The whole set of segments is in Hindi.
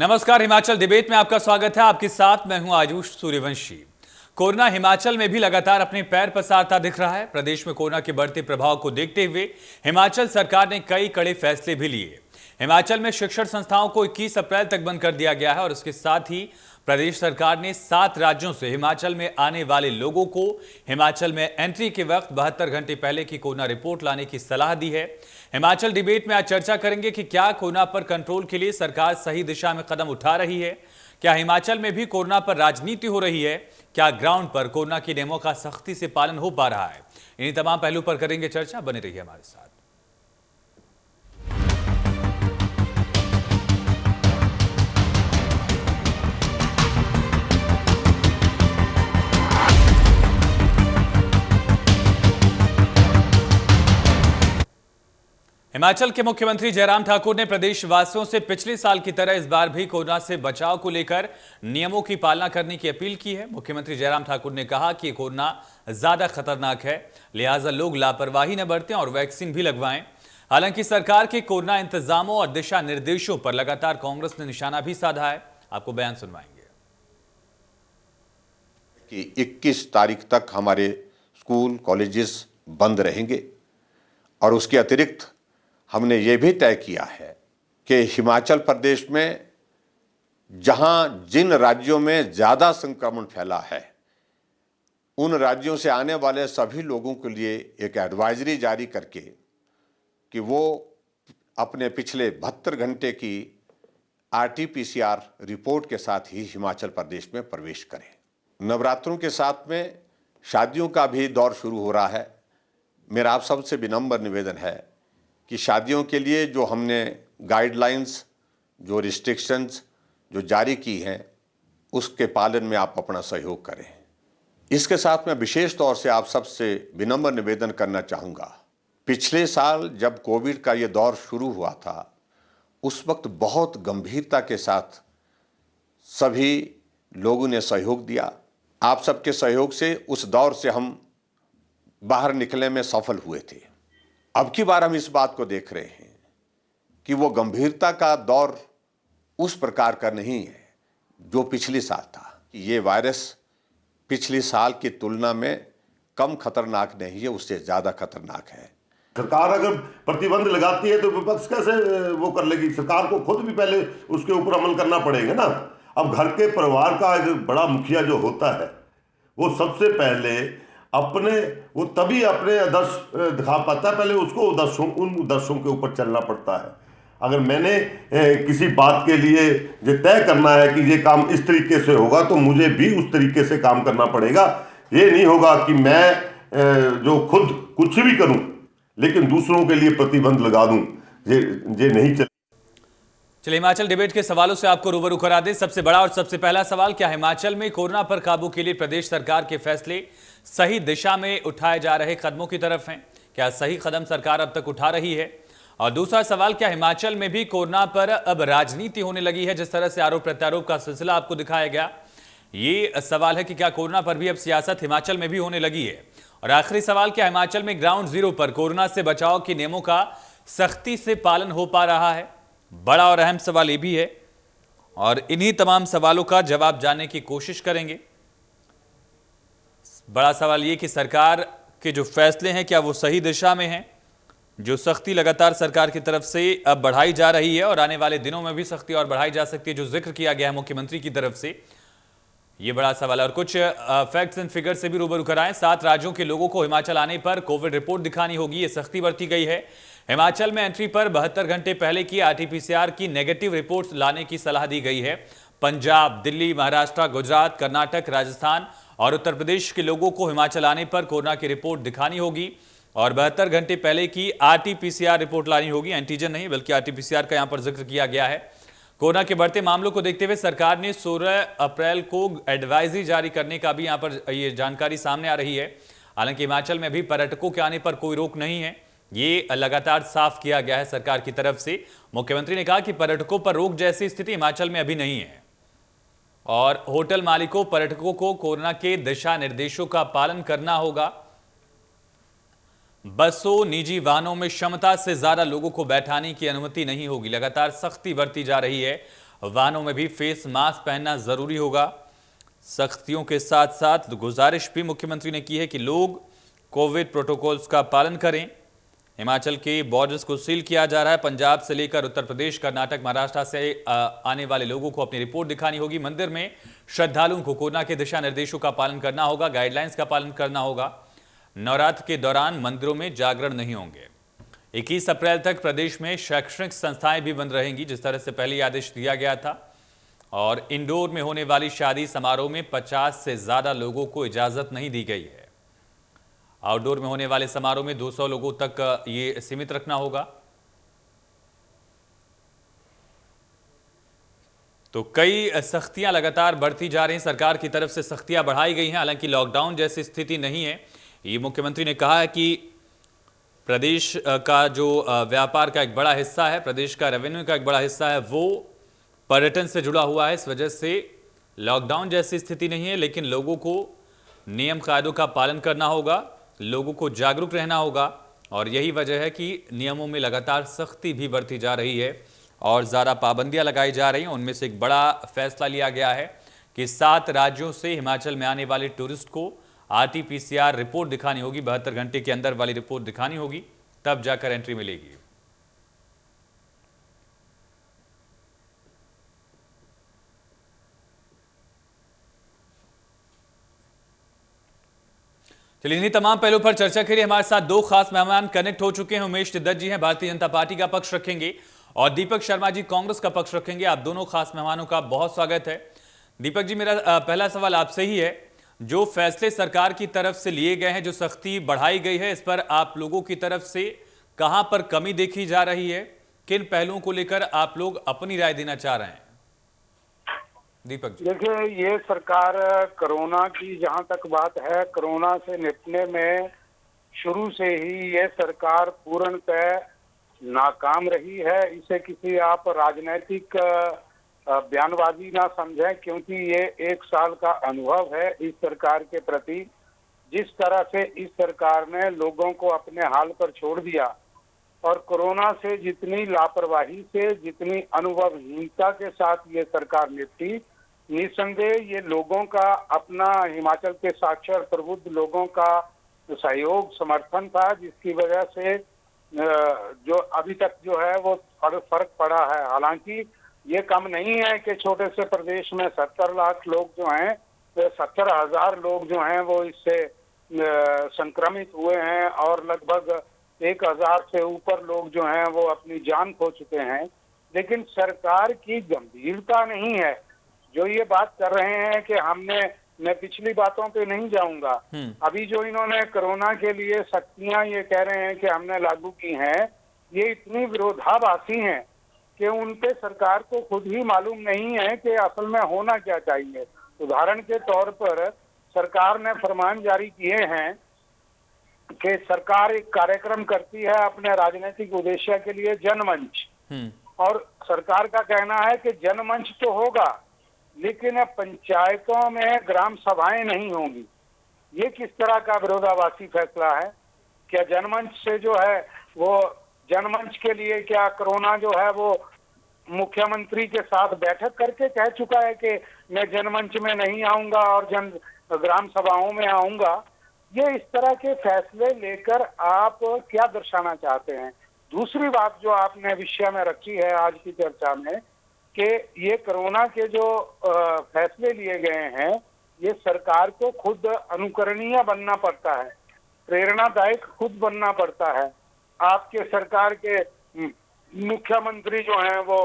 नमस्कार, हिमाचल डिबेट में आपका स्वागत है। आपके साथ मैं हूं आयुष सूर्यवंशी। कोरोना हिमाचल में भी लगातार अपने पैर पसारता दिख रहा है। प्रदेश में कोरोना के बढ़ते प्रभाव को देखते हुए हिमाचल सरकार ने कई कड़े फैसले भी लिए। हिमाचल में शिक्षण संस्थाओं को 21 अप्रैल तक बंद कर दिया गया है और इसके साथ ही प्रदेश सरकार ने 7 राज्यों से हिमाचल में आने वाले लोगों को हिमाचल में एंट्री के वक्त 72 घंटे पहले की कोरोना रिपोर्ट लाने की सलाह दी है। हिमाचल डिबेट में आज चर्चा करेंगे कि क्या कोरोना पर कंट्रोल के लिए सरकार सही दिशा में कदम उठा रही है, क्या हिमाचल में भी कोरोना पर राजनीति हो रही है, क्या ग्राउंड पर कोरोना के नियमों का सख्ती से पालन हो पा रहा है। इन्हीं तमाम पहलू पर करेंगे चर्चा। बने रहिए हमारे साथ। हिमाचल के मुख्यमंत्री जयराम ठाकुर ने प्रदेशवासियों से पिछले साल की तरह इस बार भी कोरोना से बचाव को लेकर नियमों की पालना करने की अपील की है। मुख्यमंत्री जयराम ठाकुर ने कहा कि कोरोना ज्यादा खतरनाक है, लिहाजा लोग लापरवाही न बरतें और वैक्सीन भी लगवाएं। हालांकि सरकार के कोरोना इंतजामों और दिशा निर्देशों पर लगातार कांग्रेस ने निशाना भी साधा है। आपको बयान सुनवाएंगे कि 21 तारीख तक हमारे स्कूल कॉलेजेस बंद रहेंगे और उसके अतिरिक्त हमने ये भी तय किया है कि हिमाचल प्रदेश में जहां जिन राज्यों में ज़्यादा संक्रमण फैला है उन राज्यों से आने वाले सभी लोगों के लिए एक एडवाइजरी जारी करके कि वो अपने पिछले 72 घंटे की RT-PCR रिपोर्ट के साथ ही हिमाचल प्रदेश में प्रवेश करें। नवरात्रों के साथ में शादियों का भी दौर शुरू हो रहा है। मेरा आप सबसे विनम्र निवेदन है कि शादियों के लिए जो हमने गाइडलाइंस, जो रिस्ट्रिक्शंस जो जारी की हैं उसके पालन में आप अपना सहयोग करें। इसके साथ मैं विशेष तौर से आप सबसे विनम्र निवेदन करना चाहूँगा। पिछले साल जब कोविड का ये दौर शुरू हुआ था उस वक्त बहुत गंभीरता के साथ सभी लोगों ने सहयोग दिया। आप सबके सहयोग से उस दौर से हम बाहर निकलने में सफल हुए थे। अब की बार हम इस बात को देख रहे हैं कि वो गंभीरता का दौर उस प्रकार का नहीं है जो पिछले साल था। ये वायरस पिछले साल की तुलना में कम खतरनाक नहीं है, उससे ज़्यादा खतरनाक है। सरकार अगर प्रतिबंध लगाती है तो विपक्ष कैसे वो कर लेगी? सरकार को खुद भी पहले उसके ऊपर अमल करना पड़ेगा ना। अब घर के परिवार का एक बड़ा मुखिया जो होता है वो सबसे पहले वो तभी अपने आदर्श दिखा पाता है, पहले उसको उन आदर्शों के ऊपर चलना पड़ता है। अगर मैंने किसी बात के लिए ये तय करना है कि ये काम इस तरीके से होगा तो मुझे भी उस तरीके से काम करना पड़ेगा। ये नहीं होगा कि मैं जो खुद कुछ भी करूं लेकिन दूसरों के लिए प्रतिबंध लगा दूं। ये नहीं चल। चलिए हिमाचल डिबेट के सवालों से आपको रूबरू करा दें। सबसे बड़ा और सबसे पहला सवाल, क्या हिमाचल में कोरोना पर काबू के लिए प्रदेश सरकार के फैसले सही दिशा में उठाए जा रहे कदमों की तरफ हैं? क्या सही कदम सरकार अब तक उठा रही है? और दूसरा सवाल, क्या हिमाचल में भी कोरोना पर अब राजनीति होने लगी है? जिस तरह से आरोप प्रत्यारोप का सिलसिला आपको दिखाया गया, ये सवाल है कि क्या कोरोना पर भी अब सियासत हिमाचल में भी होने लगी है? और आखिरी सवाल, क्या हिमाचल में ग्राउंड जीरो पर कोरोना से बचाव के नियमों का सख्ती से पालन हो पा रहा है? बड़ा और अहम सवाल ये भी है और इन्हीं तमाम सवालों का जवाब जानने की कोशिश करेंगे। बड़ा सवाल ये कि सरकार के जो फैसले हैं क्या वो सही दिशा में हैं? जो सख्ती लगातार सरकार की तरफ से अब बढ़ाई जा रही है और आने वाले दिनों में भी सख्ती और बढ़ाई जा सकती है, जो जिक्र किया गया है मुख्यमंत्री की तरफ से, ये बड़ा सवाल है। और कुछ फैक्ट्स एंड फिगर से भी रूबरू कराएं। 7 राज्यों के लोगों को हिमाचल आने पर कोविड रिपोर्ट दिखानी होगी, ये सख्ती बरती गई है। हिमाचल में एंट्री पर 72 घंटे पहले की RT-PCR की नेगेटिव रिपोर्ट लाने की सलाह दी गई है। पंजाब, दिल्ली, महाराष्ट्र, गुजरात, कर्नाटक, राजस्थान और उत्तर प्रदेश के लोगों को हिमाचल आने पर कोरोना की रिपोर्ट दिखानी होगी और 72 घंटे पहले की RT-PCR रिपोर्ट लानी होगी। एंटीजन नहीं बल्कि RT-PCR का यहां पर जिक्र किया गया है। कोरोना के बढ़ते मामलों को देखते हुए सरकार ने 16 अप्रैल को एडवाइजरी जारी करने का भी यहां पर ये जानकारी सामने आ रही है। हालांकि हिमाचल में भी पर्यटकों के आने पर कोई रोक नहीं है, ये लगातार साफ किया गया है सरकार की तरफ से। मुख्यमंत्री ने कहा कि पर्यटकों पर रोक जैसी स्थिति हिमाचल में अभी नहीं है और होटल मालिकों, पर्यटकों को कोरोना के दिशा निर्देशों का पालन करना होगा। बसों, निजी वाहनों में क्षमता से ज्यादा लोगों को बैठाने की अनुमति नहीं होगी। लगातार सख्ती बरती जा रही है। वाहनों में भी फेस मास्क पहनना जरूरी होगा। सख्तियों के साथ साथ गुजारिश भी मुख्यमंत्री ने की है कि लोग कोविड प्रोटोकॉल्स का पालन करें। हिमाचल के बॉर्डर्स को सील किया जा रहा है। पंजाब से लेकर उत्तर प्रदेश, कर्नाटक, महाराष्ट्र से आने वाले लोगों को अपनी रिपोर्ट दिखानी होगी। मंदिर में श्रद्धालुओं को कोरोना के दिशा निर्देशों का पालन करना होगा, गाइडलाइंस का पालन करना होगा। नवरात्र के दौरान मंदिरों में जागरण नहीं होंगे। 21 अप्रैल तक प्रदेश में शैक्षणिक संस्थाएं भी बंद रहेंगी, जिस तरह से पहले आदेश दिया गया था। और इंडोर में होने वाली शादी समारोह में 50 से ज्यादा लोगों को इजाजत नहीं दी गई है। आउटडोर में होने वाले समारोह में 200 लोगों तक ये सीमित रखना होगा। तो कई सख्तियां लगातार बढ़ती जा रही हैं। सरकार की तरफ से सख्तियां बढ़ाई गई हैं, हालांकि लॉकडाउन जैसी स्थिति नहीं है। ये मुख्यमंत्री ने कहा है कि प्रदेश का जो व्यापार का एक बड़ा हिस्सा है, प्रदेश का रेवेन्यू का एक बड़ा हिस्सा है, वो पर्यटन से जुड़ा हुआ है। इस वजह से लॉकडाउन जैसी स्थिति नहीं है, लेकिन लोगों को नियम कायदों का पालन करना होगा, लोगों को जागरूक रहना होगा। और यही वजह है कि नियमों में लगातार सख्ती भी बढ़ती जा रही है और ज़्यादा पाबंदियां लगाई जा रही हैं। उनमें से एक बड़ा फैसला लिया गया है कि 7 राज्यों से हिमाचल में आने वाले टूरिस्ट को RT-PCR रिपोर्ट दिखानी होगी। 72 घंटे के अंदर वाली रिपोर्ट दिखानी होगी, तब जाकर एंट्री मिलेगी। चलिए, इन्हीं तमाम पहलुओं पर चर्चा के लिए हमारे साथ 2 खास मेहमान कनेक्ट हो चुके हैं। उमेश तिद्दत जी हैं, भारतीय जनता पार्टी का पक्ष रखेंगे, और दीपक शर्मा जी कांग्रेस का पक्ष रखेंगे। आप दोनों खास मेहमानों का बहुत स्वागत है। दीपक जी, मेरा पहला सवाल आपसे ही है, जो फैसले सरकार की तरफ से लिए गए हैं, जो सख्ती बढ़ाई गई है, इस पर आप लोगों की तरफ से कहां पर कमी देखी जा रही है? किन पहलुओं को लेकर आप लोग अपनी राय देना चाह रहे हैं? दीपक जी। देखिए, ये सरकार कोरोना की जहां तक बात है, कोरोना से निपटने में शुरू से ही ये सरकार पूर्णतः नाकाम रही है। इसे किसी आप राजनीतिक बयानबाजी ना समझें, क्योंकि ये 1 साल का अनुभव है इस सरकार के प्रति। जिस तरह से इस सरकार ने लोगों को अपने हाल पर छोड़ दिया और कोरोना से जितनी लापरवाही से, जितनी अनुभवहीनता के साथ ये सरकार निपटी, निसंदेह ये लोगों का अपना, हिमाचल के साक्षर प्रबुद्ध लोगों का सहयोग समर्थन था, जिसकी वजह से जो अभी तक जो है वो फर्क पड़ा है। हालांकि ये कम नहीं है कि छोटे से प्रदेश में 70 लाख लोग जो हैं, 70,000 लोग जो हैं वो इससे संक्रमित हुए हैं, और लगभग 1,000 से ऊपर लोग जो हैं वो अपनी जान खो चुके हैं। लेकिन सरकार की गंभीरता नहीं है। जो ये बात कर रहे हैं कि मैं पिछली बातों पे नहीं जाऊंगा, अभी जो इन्होंने कोरोना के लिए सख्तियां ये कह रहे हैं कि हमने लागू की हैं, ये इतनी विरोधाभासी हैं कि उन पे सरकार को खुद ही मालूम नहीं है कि असल में होना क्या चाहिए। उदाहरण के तौर पर सरकार ने फरमान जारी किए हैं कि सरकार एक कार्यक्रम करती है अपने राजनीतिक उद्देश्य के लिए, जनमंच, और सरकार का कहना है कि जनमंच तो होगा, लेकिन पंचायतों में ग्राम सभाएं नहीं होंगी। ये किस तरह का विरोधाभासी फैसला है? क्या जनमंच से जो है वो, जनमंच के लिए क्या कोरोना जो है वो मुख्यमंत्री के साथ बैठक करके कह चुका है कि मैं जनमंच में नहीं आऊंगा और ग्राम सभाओं में आऊंगा? ये इस तरह के फैसले लेकर आप क्या दर्शाना चाहते हैं? दूसरी बात जो आपने विषय में रखी है आज की चर्चा में, कि ये कोरोना के जो फैसले लिए गए हैं, ये सरकार को खुद अनुकरणीय बनना पड़ता है, प्रेरणादायक खुद बनना पड़ता है। आपके सरकार के मुख्यमंत्री जो हैं वो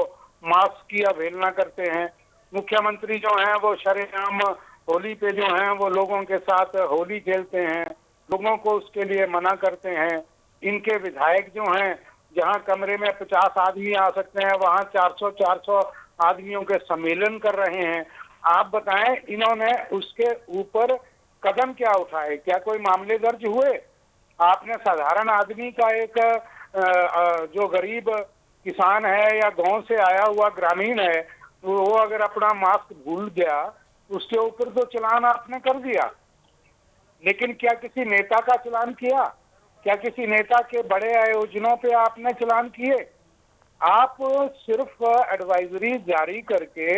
मास्क की अवहेलना करते हैं, मुख्यमंत्री जो हैं वो शरेआम होली पे जो हैं वो लोगों के साथ होली खेलते हैं, लोगों को उसके लिए मना करते हैं। इनके विधायक जो हैं, जहां कमरे में 50 आदमी आ सकते हैं, वहां 400 आदमियों के सम्मेलन कर रहे हैं। आप बताएं, इन्होंने उसके ऊपर कदम क्या उठाए? क्या कोई मामले दर्ज हुए? आपने साधारण आदमी का, एक जो गरीब किसान है या गांव से आया हुआ ग्रामीण है, वो अगर अपना मास्क भूल गया, उसके ऊपर तो चलान आपने कर दिया, लेकिन क्या किसी नेता का चलान किया? क्या किसी नेता के बड़े आयोजनों पे आपने चलान किए? आप सिर्फ एडवाइजरी जारी करके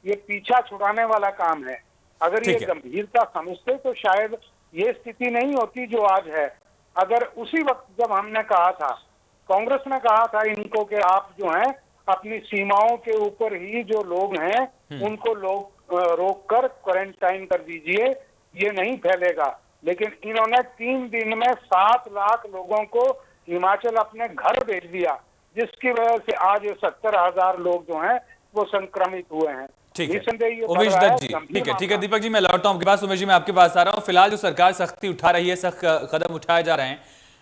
ये पीछा छुड़ाने वाला काम है। अगर ये ठीक है। गंभीरता समझते तो शायद ये स्थिति नहीं होती जो आज है। अगर उसी वक्त जब हमने कहा था, कांग्रेस ने कहा था इनको कि आप जो हैं अपनी सीमाओं के ऊपर ही जो लोग हैं उनको लोग रोक कर क्वारंटाइन कर दीजिए, ये नहीं फैलेगा। लेकिन इन्होंने 3 दिन में 7 लाख लोगों को हिमाचल अपने घर भेज दिया, जिसकी वजह से आज 70,000 लोग जो हैं वो संक्रमित हुए हैं। ठीक है निस्संदेह ये उमेश बढ़ रहा है, दत्त जी, गंभीर ठीक है मामला। दीपक जी, मैं लौटता हूं आपके पास। उमेश जी, मैं आपके पास आ रहा हूं। फिलहाल जो सरकार सख्ती उठा रही है, सख्त कदम उठाए जा रहे हैं,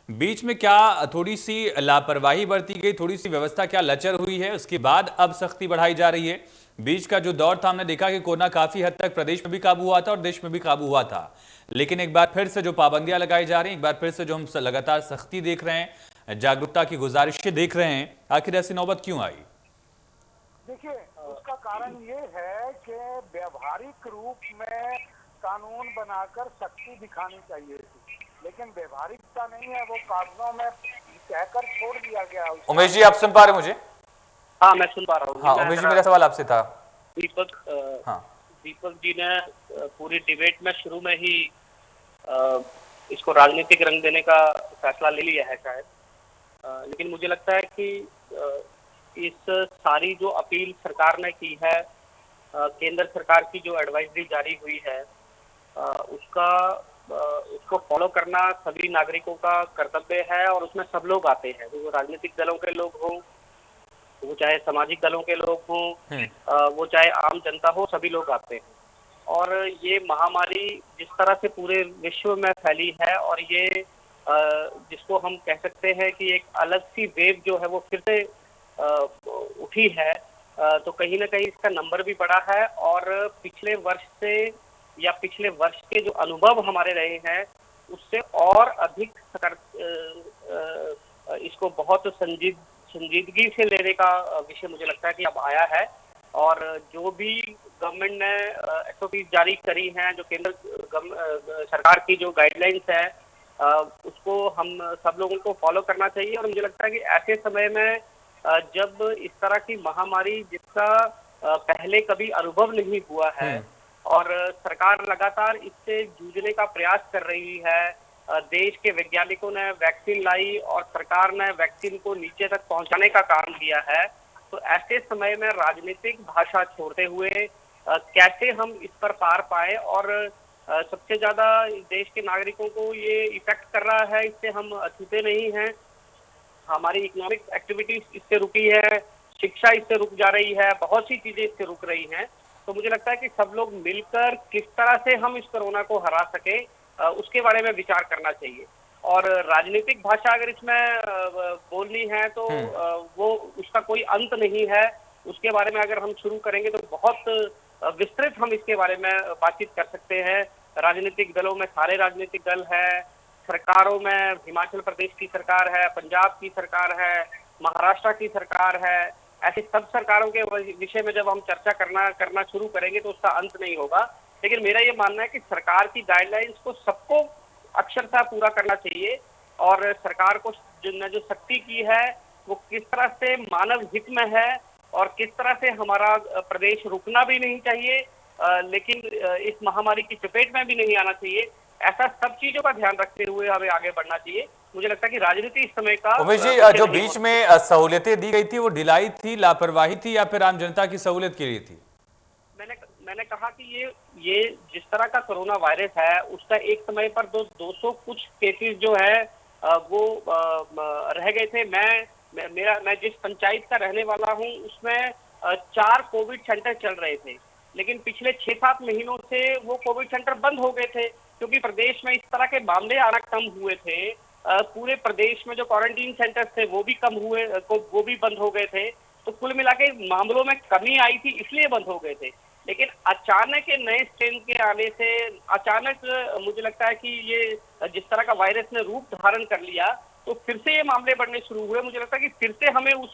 बीच में क्या थोड़ी सी लापरवाही बरती गई, थोड़ी सी व्यवस्था क्या लचर हुई है, उसके बाद अब सख्ती बढ़ाई जा रही है? बीच का जो दौर था, हमने देखा कि कोरोना काफी हद तक प्रदेश में भी काबू हुआ था और देश में भी काबू हुआ था, लेकिन एक बार फिर से जो पाबंदियां लगाई जा रही हैं, एक बार फिर से जो हम लगातार सख्ती देख रहे हैं, जागरूकता की गुजारिशें देख रहे हैं, आखिर ऐसी नौबत क्यों आई? देखिए, उसका कारण ये है कि व्यवहारिक रूप में कानून बनाकर सख्ती दिखानी चाहिए थी, लेकिन व्यवहारिकता नहीं है, वो कागजों में कहकर छोड़ दिया गया। उमेश जी, आप सुन पा रहे मुझे? हाँ, मैं सुन पा रहा हूँ। हाँ उमेश जी, मेरा सवाल आपसे था। हाँ, दीपक जी ने पूरी डिबेट में शुरू में ही इसको राजनीतिक रंग देने का फैसला ले लिया है शायद, लेकिन मुझे लगता है कि इस सारी जो अपील सरकार ने की है, केंद्र सरकार की जो एडवाइजरी जारी हुई है, उसको फॉलो करना सभी नागरिकों का कर्तव्य है और उसमें सब लोग आते हैं, वो राजनीतिक दलों के लोग हों, वो चाहे सामाजिक दलों के लोग हों, वो चाहे आम जनता हो, सभी लोग आते हैं। और ये महामारी जिस तरह से पूरे विश्व में फैली है और ये जिसको हम कह सकते हैं कि एक अलग सी वेव जो है वो फिर से उठी है, तो कहीं ना कहीं इसका नंबर भी बढ़ा है और पिछले वर्ष से या पिछले वर्ष के जो अनुभव हमारे रहे हैं उससे और अधिक इसको बहुत संजीदगी से लेने का विषय मुझे लगता है कि अब आया है। और जो भी गवर्नमेंट ने एसओपी जारी करी हैं, जो केंद्र सरकार की जो गाइडलाइंस है, उसको हम सब लोगों को फॉलो करना चाहिए। और मुझे लगता है कि ऐसे समय में जब इस तरह की महामारी जिसका पहले कभी अनुभव नहीं हुआ है और सरकार लगातार इससे जूझने का प्रयास कर रही है, देश के वैज्ञानिकों ने वैक्सीन लाई और सरकार ने वैक्सीन को नीचे तक पहुंचाने का काम किया है, तो ऐसे समय में राजनीतिक भाषा छोड़ते हुए कैसे हम इस पर पार पाए। और सबसे ज्यादा देश के नागरिकों को ये इफेक्ट कर रहा है, इससे हम अछूते नहीं हैं। हमारी इकोनॉमिक एक्टिविटीज इससे रुकी है, शिक्षा इससे रुक जा रही है, बहुत सी चीजें इससे रुक रही हैं। तो मुझे लगता है कि सब लोग मिलकर किस तरह से हम इस कोरोना को हरा सके, उसके बारे में विचार करना चाहिए। और राजनीतिक भाषा अगर इसमें बोलनी है तो वो उसका कोई अंत नहीं है। उसके बारे में अगर हम शुरू करेंगे तो बहुत विस्तृत हम इसके बारे में बातचीत कर सकते हैं। राजनीतिक दलों में सारे राजनीतिक दल है, सरकारों में हिमाचल प्रदेश की सरकार है, पंजाब की सरकार है, महाराष्ट्र की सरकार है, ऐसी सब सरकारों के विषय में जब हम चर्चा करना शुरू करेंगे तो उसका अंत नहीं होगा। लेकिन मेरा ये मानना है कि सरकार की गाइडलाइंस को सबको अक्षरशः पूरा करना चाहिए और सरकार को जो सख्ती की है वो किस तरह से मानव हित में है और किस तरह से हमारा प्रदेश रुकना भी नहीं चाहिए, लेकिन इस महामारी की चपेट में भी नहीं आना चाहिए। ऐसा सब चीजों का ध्यान रखते हुए हमें आगे बढ़ना चाहिए। मुझे लगता है कि राजनीति इस समय का उमेश जी, जो बीच में सहूलियतें दी गई थी वो ढिलाई थी, लापरवाही थी या फिर आम जनता की सहूलियत के लिए थी? मैंने कहा कि ये जिस तरह का कोरोना वायरस है उसका एक समय पर 200 कुछ केसेस जो है वो रह गए थे। मैं जिस पंचायत का रहने वाला हूँ उसमें 4 कोविड सेंटर चल रहे थे, लेकिन पिछले 6-7 महीनों से वो कोविड सेंटर बंद हो गए थे क्योंकि प्रदेश में इस तरह के मामले आना कम हुए थे। पूरे प्रदेश में जो क्वारंटीन सेंटर्स थे वो भी वो भी बंद हो गए थे। तो कुल मिला के मामलों में कमी आई थी इसलिए बंद हो गए थे। लेकिन अचानक के नए स्ट्रेन के आने से अचानक मुझे लगता है कि ये जिस तरह का वायरस ने रूप धारण कर लिया तो फिर से ये मामले बढ़ने शुरू हुए। मुझे लगता है कि फिर से हमें उस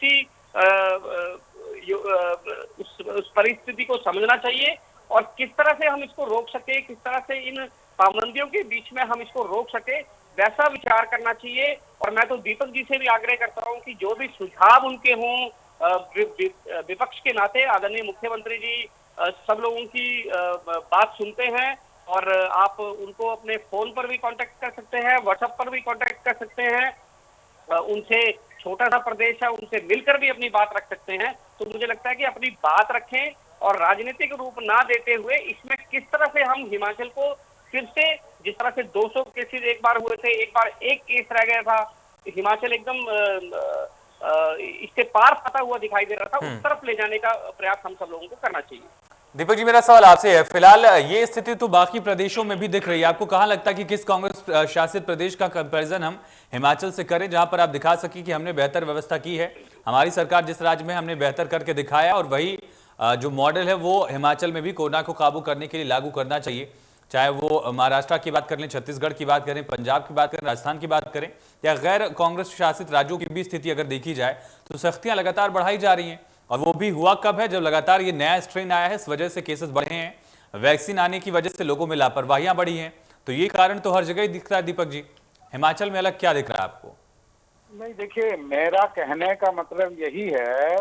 परिस्थिति को समझना चाहिए और किस तरह से हम इसको रोक सके, किस तरह से इन पाबंदियों के बीच में हम इसको रोक सके, वैसा विचार करना चाहिए। और मैं तो दीपक जी से भी आग्रह करता हूँ कि जो भी सुझाव उनके हों विपक्ष के नाते आदरणीय मुख्यमंत्री जी सब लोगों की बात सुनते हैं और आप उनको अपने फोन पर भी कांटेक्ट कर सकते हैं, व्हाट्सएप पर भी कांटेक्ट कर सकते हैं, उनसे छोटा सा प्रदेश है उनसे मिलकर भी अपनी बात रख सकते हैं। तो मुझे लगता है कि अपनी बात रखें और राजनीतिक रूप ना देते हुए इसमें किस तरह से हम हिमाचल को फिर से, जिस तरह से 200 केसेस एक बार हुए थे, एक बार एक केस रह गया था, हिमाचल एकदम इससे पार पाता हुआ दिखाई दे रहा था, उस तरफ ले जाने का प्रयास हम सब लोगों को करना चाहिए। दीपक जी, मेरा सवाल आपसे है, फिलहाल ये स्थिति तो बाकी प्रदेशों में भी दिख रही है, आपको कहाँ लगता है कि किस कांग्रेस शासित प्रदेश का कंपैरिजन हम हिमाचल से करें, जहां पर आप दिखा सकें कि हमने बेहतर व्यवस्था की है, हमारी सरकार जिस राज्य में हमने बेहतर करके दिखाया, और वही जो मॉडल है वो हिमाचल में भी कोरोना को काबू करने के लिए लागू करना चाहिए, चाहे वो महाराष्ट्र की बात कर लें, छत्तीसगढ़ की बात करें, पंजाब की बात करें, राजस्थान की बात करें, या गैर कांग्रेस शासित राज्यों की भी स्थिति अगर देखी जाए तो सख्तियां लगातार बढ़ाई जा रही हैं। और वो भी हुआ कब है, जब लगातार ये नया स्ट्रेन आया है, इस वजह से केसेस बढ़े हैं, वैक्सीन आने की वजह से लोगों में लापरवाहियां बढ़ी हैं। तो ये कारण तो हर जगह ही दिखता है। दीपक जी, हिमाचल में अलग क्या दिख रहा है आपको? नहीं, देखिए, मेरा कहने का मतलब यही है,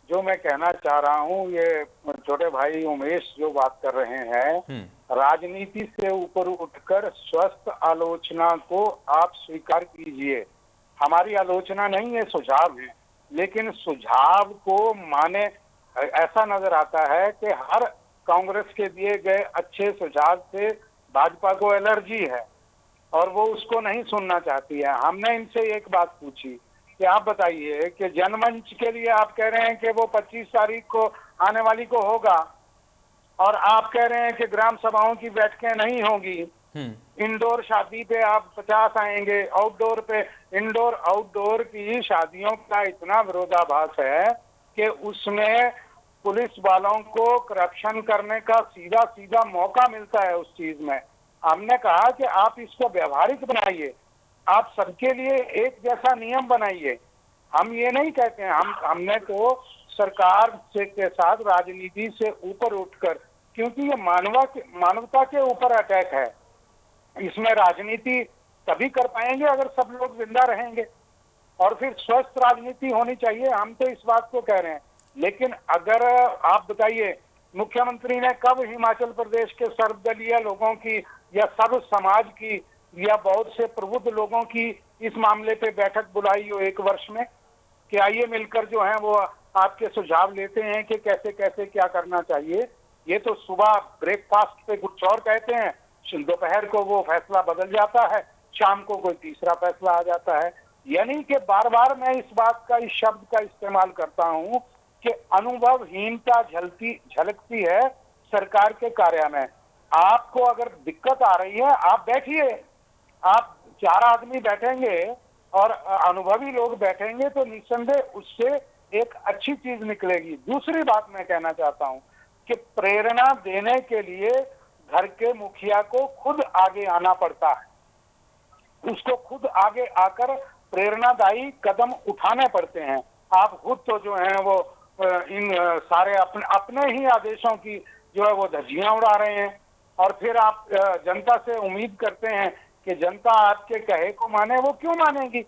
जो मैं कहना चाह रहा हूँ, ये छोटे भाई उमेश जो बात कर रहे हैं, राजनीति से ऊपर उठकर स्वस्थ आलोचना को आप स्वीकार कीजिए। हमारी आलोचना नहीं है, सुझाव है, लेकिन सुझाव को माने ऐसा नजर आता है कि हर कांग्रेस के दिए गए अच्छे सुझाव से भाजपा को एलर्जी है और वो उसको नहीं सुनना चाहती है। हमने इनसे एक बात पूछी कि आप बताइए कि जनमंच के लिए आप कह रहे हैं कि वो 25 तारीख को आने वाली को होगा, और आप कह रहे हैं कि ग्राम सभाओं की बैठकें नहीं होंगी, इंडोर शादी पे आप 50 आएंगे, आउटडोर पे, इंडोर आउटडोर की शादियों का इतना विरोधाभास है कि उसमें पुलिस वालों को करप्शन करने का सीधा सीधा मौका मिलता है उस चीज में। हमने कहा कि आप इसको व्यवहारिक बनाइए, आप सबके लिए एक जैसा नियम बनाइए। हम ये नहीं कहते हैं, हमने तो सरकार से के साथ राजनीति से ऊपर उठकर, क्योंकि ये मानवता के ऊपर अटैक है, इसमें राजनीति तभी कर पाएंगे अगर सब लोग जिंदा रहेंगे, और फिर स्वस्थ राजनीति होनी चाहिए। हम तो इस बात को कह रहे हैं, लेकिन अगर आप बताइए मुख्यमंत्री ने कब हिमाचल प्रदेश के सर्वदलीय लोगों की या सब समाज की या बहुत से प्रबुद्ध लोगों की इस मामले पे बैठक बुलाई हो एक वर्ष में, कि आइए मिलकर जो है वो आपके सुझाव लेते हैं कि कैसे कैसे क्या करना चाहिए। ये तो सुबह ब्रेकफास्ट पे कुछ और कहते हैं, दोपहर को वो फैसला बदल जाता है, शाम को कोई तीसरा फैसला आ जाता है। यानी कि बार बार मैं इस बात का, इस शब्द का इस्तेमाल करता हूं कि अनुभवहीनता झलकती है सरकार के कार्य में। आपको अगर दिक्कत आ रही है, आप बैठिए, आप 4 आदमी बैठेंगे और अनुभवी लोग बैठेंगे तो निस्संदेह उससे एक अच्छी चीज निकलेगी। दूसरी बात मैं कहना चाहता हूं कि प्रेरणा देने के लिए घर के मुखिया को खुद आगे आना पड़ता है, उसको खुद आगे आकर प्रेरणादायी कदम उठाने पड़ते हैं। आप खुद तो जो है वो इन सारे अपने ही आदेशों की जो है वो धज्जियां उड़ा रहे हैं, और फिर आप जनता से उम्मीद करते हैं कि जनता आपके कहे को माने। वो क्यों मानेगी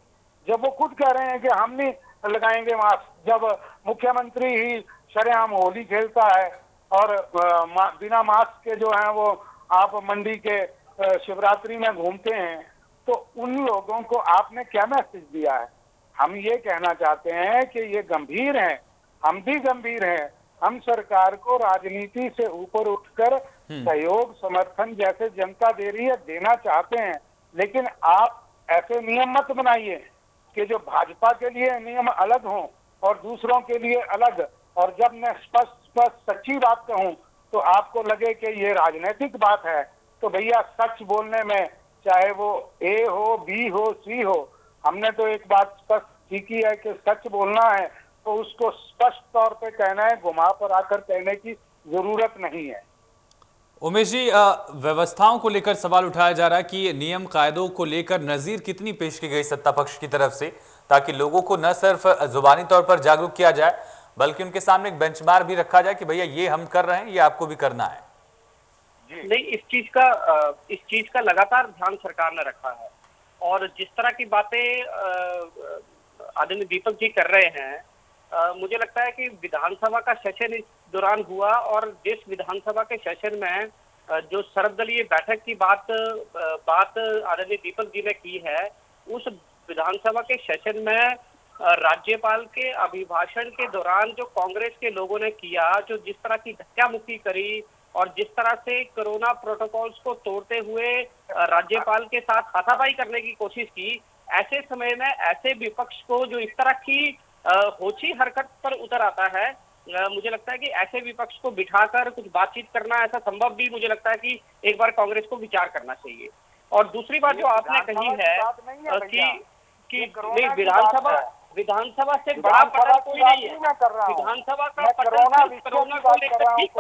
जब वो खुद कह रहे हैं कि हम नहीं लगाएंगे मास्क, जब मुख्यमंत्री ही शरेआम होली खेलता है और बिना मास्क के जो है वो आप मंडी के शिवरात्रि में घूमते हैं। तो उन लोगों को आपने क्या मैसेज दिया है? हम ये कहना चाहते हैं कि ये गंभीर है, हम भी गंभीर हैं। हम सरकार को राजनीति से ऊपर उठकर सहयोग समर्थन जैसे जनता दे रही है देना चाहते हैं, लेकिन आप ऐसे नियम मत बनाइए कि जो भाजपा के लिए नियम अलग हों और दूसरों के लिए अलग। और जब मैं स्पष्ट सच्ची बात कहूं तो आपको लगे कि ये राजनीतिक बात है, तो भैया सच बोलने में चाहे वो ए हो, बी हो, सी हो, हमने तो एक बात स्पष्ट सीखी है कि सच बोलना है तो उसको स्पष्ट तौर पे कहना है, घुमा पर आकर कहने की जरूरत नहीं है। उमेश जी, व्यवस्थाओं को लेकर सवाल उठाया जा रहा है कि नियम कायदों को लेकर नजीर कितनी पेश की गई सत्ता पक्ष की तरफ से, ताकि लोगों को न सिर्फ जुबानी तौर पर जागरूक किया जाए बल्कि उनके सामने एक बेंचमार्क भी रखा जाए कि भैया ये हम कर रहे हैं, ये आपको भी करना है। नहीं, इस चीज का लगातार ध्यान सरकार ने रखा है, और जिस तरह की बातें आदरणीय दीपक जी कर रहे हैं मुझे लगता है कि विधानसभा का सेशन इस दौरान हुआ और जिस विधानसभा के सेशन में जो सर्वदलीय बैठक की बात आदरणीय दीपक जी ने की है, उस विधानसभा के सेशन में राज्यपाल के अभिभाषण के दौरान जो कांग्रेस के लोगों ने किया, जो जिस तरह की धक्का मुक्की करी और जिस तरह से कोरोना प्रोटोकॉल्स को तोड़ते हुए राज्यपाल के साथ हाथापाई करने की कोशिश की, ऐसे समय में ऐसे विपक्ष को जो इस तरह की होची हरकत पर उतर आता है, मुझे लगता है कि ऐसे विपक्ष को बिठाकर कुछ बातचीत करना ऐसा संभव भी मुझे लगता है कि एक बार कांग्रेस को विचार करना चाहिए। और दूसरी बात जो आपने कही है कि विधानसभा से बड़ा पटल कोई नहीं है। विधानसभा का पटल कोरोना को लेकर ठीक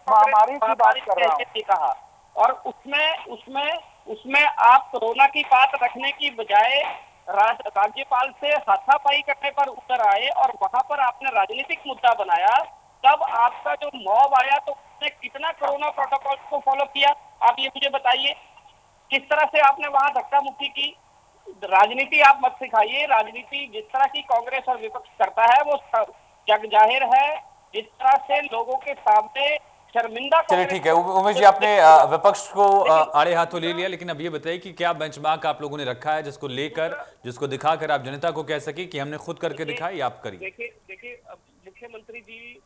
महामारी की बात कर रहा हूं कहा, और उसमें आप कोरोना की बात रखने की बजाय राज्यपाल से हाथापाई करने पर उतर आए और वहां पर आपने राजनीतिक मुद्दा बनाया। तब आपका जो मॉब आया तो उसने कितना कोरोना प्रोटोकॉल को फॉलो किया, आप ये मुझे बताइए। किस तरह से आपने वहां धक्का मुक्की की? राजनीति आप मत सिखाइए। राजनीति जिस तरह की कांग्रेस और विपक्ष करता है वो जग जाहिर है। जिस तरह से लोगों के सामने शर्मिंदा। चलिए ठीक है उमेश जी, आपने विपक्ष को आड़े हाथों ले लिया, लेकिन अब ये बताइए कि क्या बेंचमार्क आप लोगों ने रखा है जिसको लेकर, जिसको दिखाकर आप जनता को कह सके कि हमने खुद करके दिखाई, आप करिए। देखिए मुख्यमंत्री जी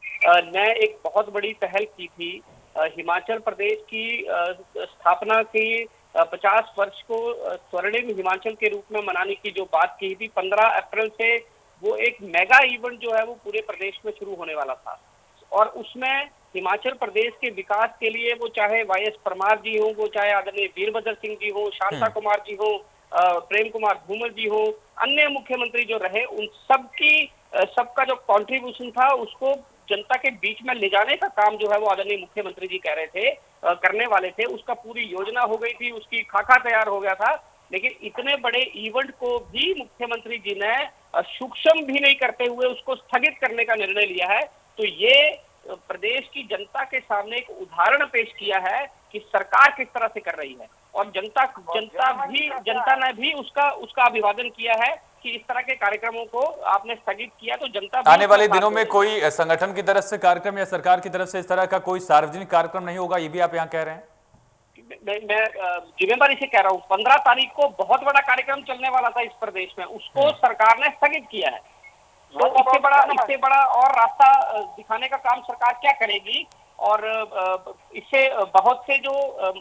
ने एक बहुत बड़ी पहल की थी। हिमाचल प्रदेश की स्थापना की 50 वर्ष को स्वर्णिम हिमाचल के रूप में मनाने की जो बात की थी, 15 अप्रैल से वो एक मेगा इवेंट जो है वो पूरे प्रदेश में शुरू होने वाला था। और उसमें हिमाचल प्रदेश के विकास के लिए वो चाहे वाई एस परमार जी हो, वो चाहे आदरणीय वीरभद्र सिंह जी हो, शांता कुमार जी हो, प्रेम कुमार धूमल जी हो, अन्य मुख्यमंत्री जो रहे, उन सबका जो कॉन्ट्रीब्यूशन था उसको जनता के बीच में ले जाने का काम जो है वो आदरणीय मुख्यमंत्री जी कह रहे थे करने वाले थे। उसका पूरी योजना हो गई थी, उसकी खाका तैयार हो गया था, लेकिन इतने बड़े इवेंट को भी मुख्यमंत्री जी ने सूक्ष्म भी नहीं करते हुए उसको स्थगित करने का निर्णय लिया है। तो ये प्रदेश की जनता के सामने एक उदाहरण पेश किया है कि सरकार किस तरह से कर रही है, और जनता ने भी उसका अभिवादन किया है कि इस तरह के कार्यक्रमों को आपने स्थगित किया। तो जनता आने वाले दिनों में कोई संगठन की तरफ से कार्यक्रम या सरकार की तरफ से इस तरह का कोई सार्वजनिक कार्यक्रम नहीं होगा, ये भी आप यहाँ कह रहे हैं? मैं जिम्मेदारी से कह रहा हूँ, 15 तारीख को बहुत बड़ा कार्यक्रम चलने वाला था इस प्रदेश में, उसको सरकार ने स्थगित किया है। तो इससे बड़ा और रास्ता दिखाने का काम सरकार क्या करेगी? और इससे बहुत से जो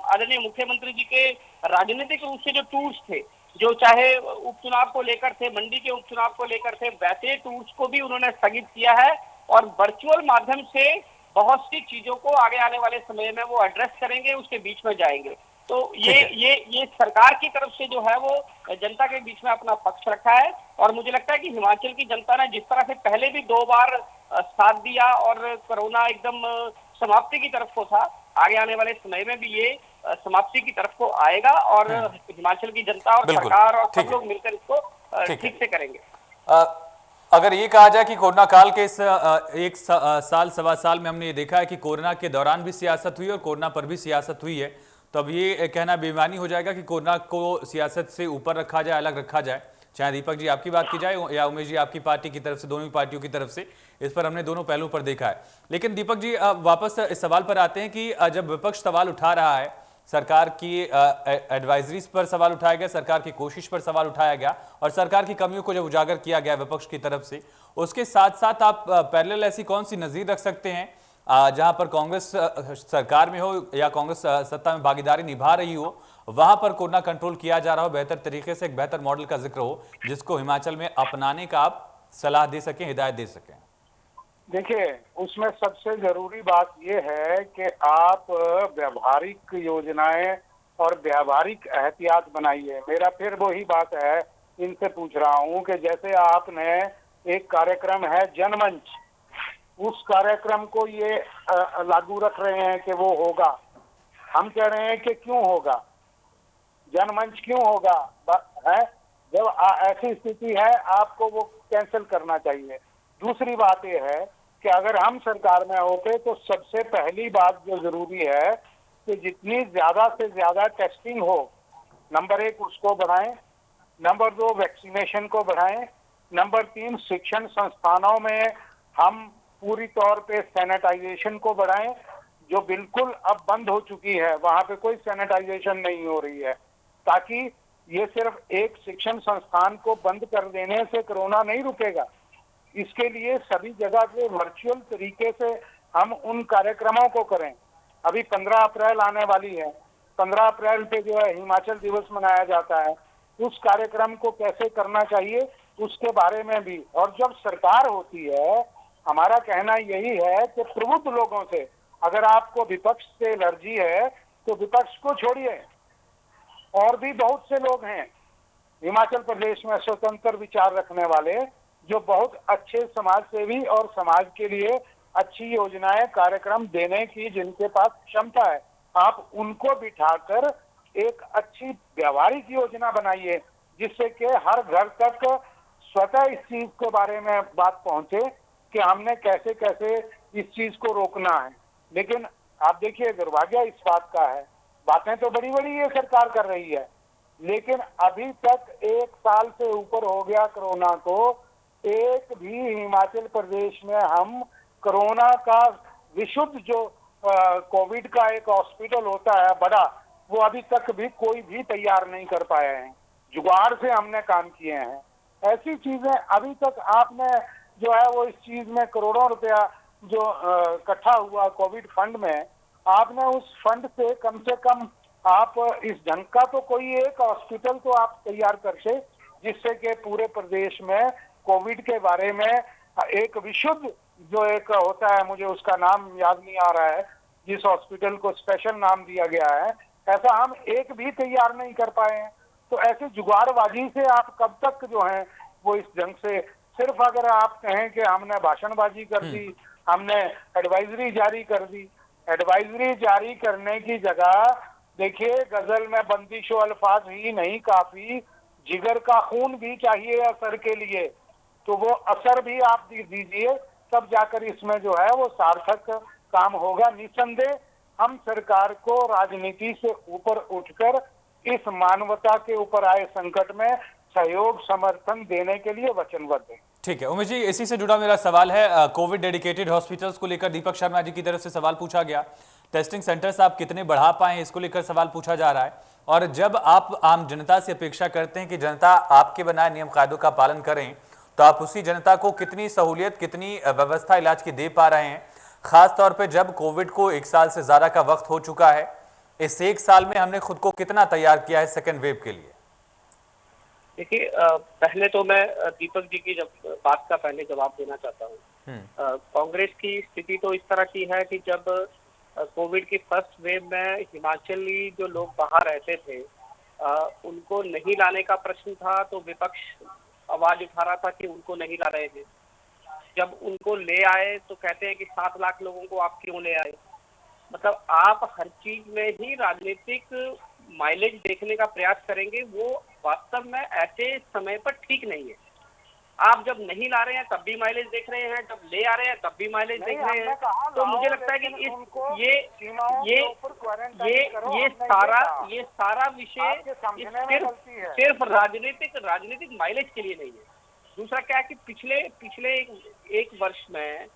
आदरणीय मुख्यमंत्री जी के राजनीतिक रूप से जो टूर्स थे, जो चाहे उपचुनाव को लेकर थे, मंडी के उपचुनाव को लेकर थे, वैसे टूर्स को भी उन्होंने स्थगित किया है और वर्चुअल माध्यम से बहुत सी चीजों को आगे आने वाले समय में वो एड्रेस करेंगे, उसके बीच में जाएंगे। तो ये सरकार की तरफ से जो है वो जनता के बीच में अपना पक्ष रखा है, और मुझे लगता है कि हिमाचल की जनता ने जिस तरह से पहले भी 2 बार साथ दिया और कोरोना एकदम समाप्ति की तरफ को था, आगे आने वाले समय में भी ये समाप्ति की तरफ को आएगा और हिमाचल की जनता और सरकार और सब लोग मिलकर इसको ठीक से करेंगे। अगर ये कहा जाए कि कोरोना काल के इस 1 साल सवा साल में हमने ये देखा है कि कोरोना के दौरान भी सियासत हुई और कोरोना पर भी सियासत हुई है, तो अब ये कहना बेईमानी हो जाएगा कि कोरोना को सियासत से ऊपर रखा जाए, अलग रखा जाए। चाहे दीपक जी आपकी बात की जाए या उमेश जी आपकी पार्टी की तरफ से, दोनों पार्टियों की तरफ से, इस पर हमने दोनों पहलुओं पर देखा है। लेकिन दीपक जी वापस इस सवाल पर आते हैं कि जब विपक्ष सवाल उठा रहा है, सरकार की एडवाइजरीज पर सवाल उठाया गया, सरकार की कोशिश पर सवाल उठाया गया और सरकार की कमियों को जब उजागर किया गया विपक्ष की तरफ से, उसके साथ साथ आप पैरेलल ऐसी कौन सी नज़ीर रख सकते हैं जहां पर कांग्रेस सरकार में हो या कांग्रेस सत्ता में भागीदारी निभा रही हो, वहां पर कोरोना कंट्रोल किया जा रहा हो बेहतर तरीके से, एक बेहतर मॉडल का जिक्र हो जिसको हिमाचल में अपनाने का आप सलाह दे सकें, हिदायत दे सकें? देखिए, उसमें सबसे जरूरी बात यह है कि आप व्यावहारिक योजनाएं और व्यावहारिक एहतियात बनाइए। मेरा फिर वही बात है, इनसे पूछ रहा हूं कि जैसे आपने एक कार्यक्रम है जनमंच, उस कार्यक्रम को ये लागू रख रहे हैं कि वो होगा। हम कह रहे हैं कि क्यों होगा, जनमंच क्यों होगा है? जब ऐसी स्थिति है आपको वो कैंसिल करना चाहिए। दूसरी बात ये है कि अगर हम सरकार में होते तो सबसे पहली बात जो जरूरी है कि जितनी ज्यादा से ज्यादा टेस्टिंग हो, नंबर 1 उसको बढ़ाएं, नंबर 2 वैक्सीनेशन को बढ़ाएं, नंबर 3, शिक्षण संस्थानों में हम पूरी तौर पे सैनिटाइजेशन को बढ़ाएं, जो बिल्कुल अब बंद हो चुकी है, वहां पे कोई सैनिटाइजेशन नहीं हो रही है, ताकि ये सिर्फ एक शिक्षण संस्थान को बंद कर देने से कोरोना नहीं रुकेगा। इसके लिए सभी जगह के वर्चुअल तरीके से हम उन कार्यक्रमों को करें। अभी 15 अप्रैल आने वाली है, 15 अप्रैल पे जो है हिमाचल दिवस मनाया जाता है, उस कार्यक्रम को कैसे करना चाहिए उसके बारे में भी। और जब सरकार होती है, हमारा कहना यही है कि प्रबुद्ध लोगों से, अगर आपको विपक्ष से एलर्जी है तो विपक्ष को छोड़िए, और भी बहुत से लोग हैं हिमाचल प्रदेश में स्वतंत्र विचार रखने वाले, जो बहुत अच्छे समाज सेवी और समाज के लिए अच्छी योजनाएं कार्यक्रम देने की जिनके पास क्षमता है, आप उनको बिठाकर एक अच्छी व्यवहारिक योजना बनाइए, जिससे कि हर घर तक स्वतः इस चीज के बारे में बात पहुंचे कि हमने कैसे कैसे इस चीज को रोकना है। लेकिन आप देखिए, दुर्भाग्य इस बात का है, बातें तो बड़ी बड़ी ये सरकार कर रही है, लेकिन अभी तक 1 साल से ऊपर हो गया कोरोना को, एक भी हिमाचल प्रदेश में हम कोरोना का विशुद्ध जो कोविड का एक हॉस्पिटल होता है बड़ा, वो अभी तक भी कोई भी तैयार नहीं कर पाए हैं। जुगाड़ से हमने काम किए हैं। ऐसी चीजें अभी तक आपने जो है वो इस चीज में करोड़ों रुपया जो इकट्ठा हुआ कोविड फंड में, आपने उस फंड से कम आप इस ढंग का तो कोई एक हॉस्पिटल तो आप तैयार करके, जिससे कि पूरे प्रदेश में कोविड के बारे में एक विशुद्ध जो एक होता है, मुझे उसका नाम याद नहीं आ रहा है, जिस हॉस्पिटल को स्पेशल नाम दिया गया है, ऐसा हम एक भी तैयार नहीं कर पाए हैं। तो ऐसे जुगाड़बाजी से आप कब तक जो है वो इस ढंग से, सिर्फ अगर आप कहें कि हमने भाषणबाजी कर दी, हमने एडवाइजरी जारी कर दी, एडवाइजरी जारी करने की जगह देखिए गजल में बंदिशो अल्फाज ही नहीं काफी, जिगर का खून भी चाहिए असर के लिए, तो वो असर भी आप दीजिए, तब जाकर इसमें जो है वो सार्थक काम होगा। निसंदेह हम सरकार को राजनीति से ऊपर उठकर इस मानवता के ऊपर आए संकट में सहयोग समर्थन देने के लिए वचनबद्ध है। ठीक है उमेश जी, इसी से जुड़ा मेरा सवाल है, कोविड डेडिकेटेड हॉस्पिटल्स को लेकर दीपक शर्मा जी की तरफ से सवाल पूछा गया, टेस्टिंग सेंटर्स आप कितने बढ़ा पाए इसको लेकर सवाल पूछा जा रहा है, और जब आप आम जनता से अपेक्षा करते हैं कि जनता आपके बनाए नियम कायदों का पालन करें, तो आप उसी जनता को कितनी सहूलियत, कितनी व्यवस्था इलाज की दे पा रहे हैं, खास तौर पे जब कोविड को 1 साल से ज्यादा का वक्त हो चुका है, इस 1 साल में हमने खुद को कितना तैयार किया है सेकेंड वेव के लिए? देखिए, पहले तो मैं दीपक जी की जब बात का पहले जवाब देना चाहता हूँ। कांग्रेस की स्थिति तो इस तरह की है कि जब कोविड की फर्स्ट वेव में हिमाचली जो लोग बाहर रहते थे, उनको नहीं लाने का प्रश्न था, तो विपक्ष आवाज उठा रहा था कि उनको नहीं ला रहे थे। जब उनको ले आए तो कहते हैं कि 7 लाख लोगों को आप क्यों ले आए। मतलब आप हर चीज में ही राजनीतिक माइलेज देखने का प्रयास करेंगे, वो वास्तव में ऐसे समय पर ठीक नहीं है। आप जब नहीं ला रहे हैं तब भी माइलेज देख रहे हैं, जब ले आ रहे हैं तब भी माइलेज देख रहे हैं। तो मुझे लगता है कि ये सारा विषय सिर्फ राजनीतिक माइलेज के लिए नहीं है। दूसरा क्या है कि पिछले एक वर्ष में